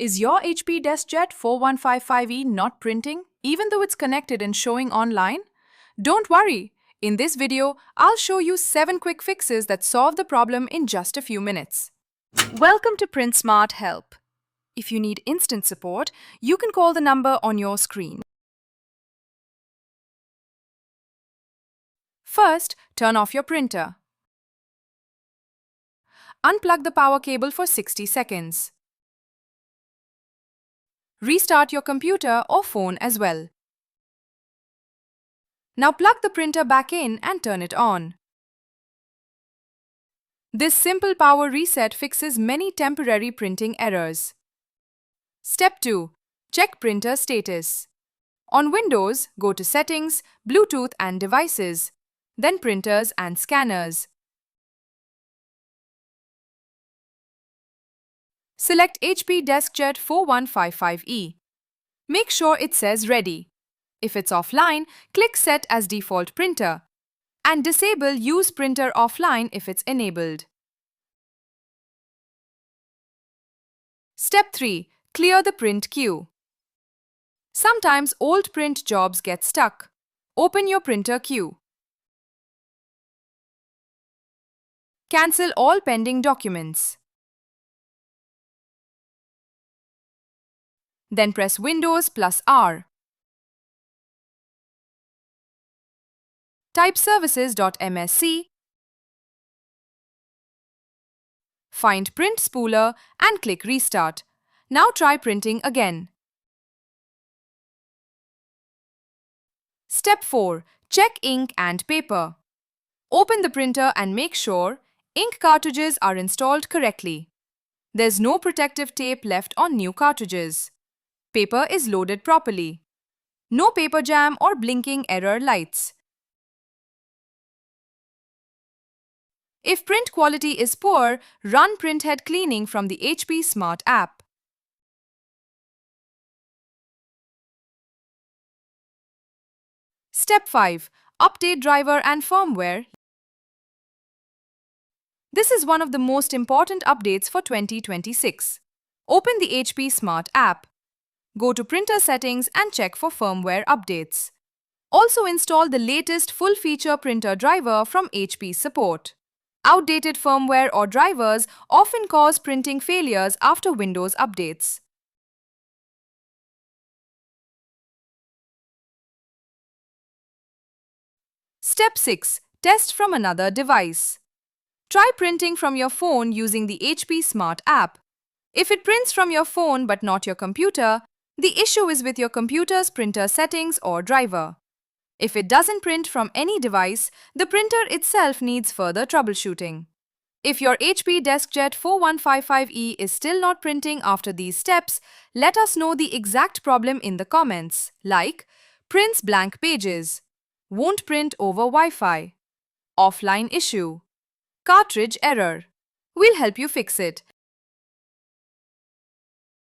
Is your HP DeskJet 4155e not printing, even though it's connected and showing online? Don't worry. In this video, I'll show you 7 quick fixes that solve the problem in just a few minutes. Welcome to Print Smart Help. If you need instant support, you can call the number on your screen. First, turn off your printer. Unplug the power cable for 60 seconds. Restart your computer or phone as well. Now plug the printer back in and turn it on. This simple power reset fixes many temporary printing errors. Step 2. Check printer status. On Windows, go to Settings, Bluetooth and Devices, then Printers and Scanners. Select HP DeskJet 4155e. Make sure it says Ready. If it's offline, click Set as Default Printer and disable Use Printer Offline if it's enabled. Step 3. Clear the print queue. Sometimes old print jobs get stuck. Open your printer queue. Cancel all pending documents. Then press Windows plus R. Type services.msc, find Print Spooler and click Restart. Now try printing again. Step 4. Check ink and paper. Open the printer and make sure ink cartridges are installed correctly. There's no protective tape left on new cartridges. Paper is loaded properly. No paper jam or blinking error lights. If print quality is poor, run printhead cleaning from the HP Smart app. Step 5. Update driver and firmware. This is one of the most important updates for 2026. Open the HP Smart app. Go to Printer Settings and check for firmware updates. Also install the latest full-feature printer driver from HP support. Outdated firmware or drivers often cause printing failures after Windows updates. Step 6. Test from another device. Try printing from your phone using the HP Smart app. If it prints from your phone but not your computer, the issue is with your computer's printer settings or driver. If it doesn't print from any device, the printer itself needs further troubleshooting. If your HP DeskJet 4155e is still not printing after these steps, let us know the exact problem in the comments, like prints blank pages, won't print over Wi-Fi, offline issue, cartridge error. We'll help you fix it.